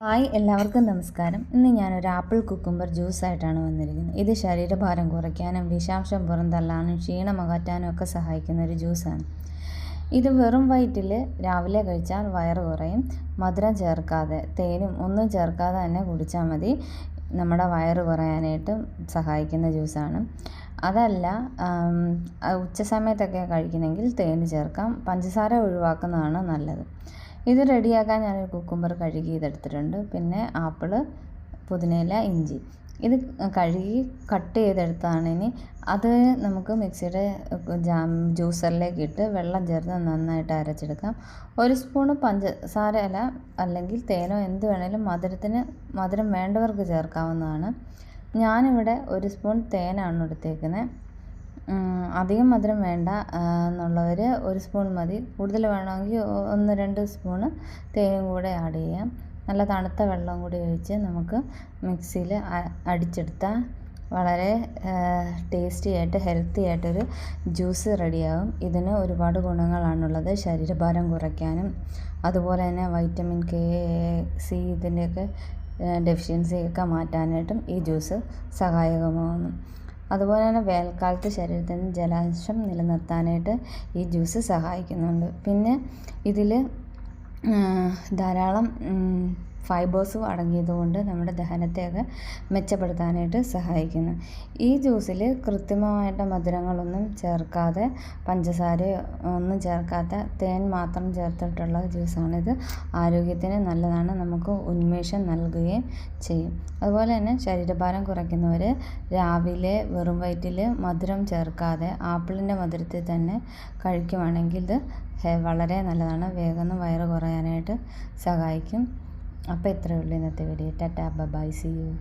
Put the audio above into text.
Hi എല്ലാവർക്കും നമസ്കാരം. ഇന്ന് ഞാനൊരു ആപ്പിൾ കുക്കുംബർ ജ്യൂസായിട്ടാണ് വന്നിരിക്കുന്നത്. ഇത് ശരീരഭാരം കുറയ്ക്കാനും വിഷാംശം പുറന്തള്ളാനും ക്ഷീണം അകറ്റാനും ഒക്കെ സഹായിക്കുന്ന ഒരു ജ്യൂസാണ്. ഇത് വെറും വയറ്റിൽ രാവിലെ കഴിച്ചാൽ വയറ് കുറയും. മധുരം ചേർക്കാതെ തേനും ഒന്നും ചേർക്കാതെ തന്നെ കുടിച്ചാൽ മതി. നമ്മുടെ വയറ് കുറയാനായിട്ട് സഹായിക്കുന്ന ജ്യൂസാണ്. അതല്ല ഉച്ച സമയത്തൊക്കെ കഴിക്കുന്നെങ്കിൽ തേൻ ചേർക്കാം. പഞ്ചസാര ഒഴിവാക്കുന്നതാണ് നല്ലത്. ഇത് റെഡിയാക്കാൻ ഞാനൊരു കുക്കുംബർ കഴുകി ഇതെടുത്തിട്ടുണ്ട്. പിന്നെ ആപ്പിള്, പുതിനയില, ഇഞ്ചി ഇത് കഴുകി കട്ട് ചെയ്തെടുത്താണ്. ഇനി അത് നമുക്ക് മിക്സിയുടെ ജ്യൂസറിലേക്ക് ഇട്ട് വെള്ളം ചേർത്ത് നന്നായിട്ട് അരച്ചെടുക്കാം. 1 സ്പൂണ് പഞ്ചസാര അല്ലെങ്കിൽ തേനോ എന്ത് വേണേലും മധുരം വേണ്ടവർക്ക് ചേർക്കാവുന്നതാണ്. ഞാനിവിടെ 1 സ്പൂൺ തേനാണ് എടുത്തേക്കുന്നത്. അധികം മധുരം വേണ്ട എന്നുള്ളവർ 1 സ്പൂൺ മതി. കൂടുതൽ വേണമെങ്കിൽ 1-2 സ്പൂണ് തേനും കൂടെ ആഡ് ചെയ്യാം. നല്ല തണുത്ത വെള്ളം കൂടി ഒഴിച്ച് നമുക്ക് മിക്സിയിൽ അടിച്ചെടുത്താൽ വളരെ ടേസ്റ്റി ആയിട്ട് ഹെൽത്തി ആയിട്ടൊരു ജ്യൂസ് റെഡിയാകും. ഇതിന് ഒരുപാട് ഗുണങ്ങളാണുള്ളത്. ശരീരഭാരം കുറയ്ക്കാനും അതുപോലെ തന്നെ വൈറ്റമിൻ കെ, സി ഇതിൻ്റെയൊക്കെ ഡെഫിഷ്യൻസിയൊക്കെ മാറ്റാനായിട്ടും ഈ ജ്യൂസ് സഹായകമാകുന്നു. അതുപോലെ തന്നെ വേനൽക്കാലത്ത് ശരീരത്തിൽ ജലാംശം നിലനിർത്താനായിട്ട് ഈ ജ്യൂസ് സഹായിക്കുന്നുണ്ട്. പിന്നെ ഇതിൽ ധാരാളം ഫൈബേഴ്സും അടങ്ങിയതുകൊണ്ട് നമ്മുടെ ദഹനത്തെയൊക്കെ മെച്ചപ്പെടുത്താനായിട്ട് സഹായിക്കുന്നു. ഈ ജ്യൂസിൽ കൃത്രിമമായിട്ട് മധുരങ്ങളൊന്നും ചേർക്കാതെ പഞ്ചസാര ഒന്നും ചേർക്കാത്ത തേൻ മാത്രം ചേർത്തിട്ടുള്ള ജ്യൂസാണിത്. ആരോഗ്യത്തിന് നല്ലതാണ്. നമുക്ക് ഉന്മേഷം നൽകുകയും ചെയ്യും. അതുപോലെ തന്നെ ശരീരഭാരം കുറയ്ക്കുന്നവർ രാവിലെ വെറും വയറ്റിൽ മധുരം ചേർക്കാതെ ആപ്പിളിൻ്റെ മധുരത്തിൽ തന്നെ കഴിക്കുവാണെങ്കിൽ ഇത് വളരെ നല്ലതാണ്. വേഗം വയറ് കുറയാനായിട്ട് സഹായിക്കും. അപ്പോൾ ഇത്രയേ ഉള്ളൂ ഇന്നത്തെ video. Tata, bye, see U.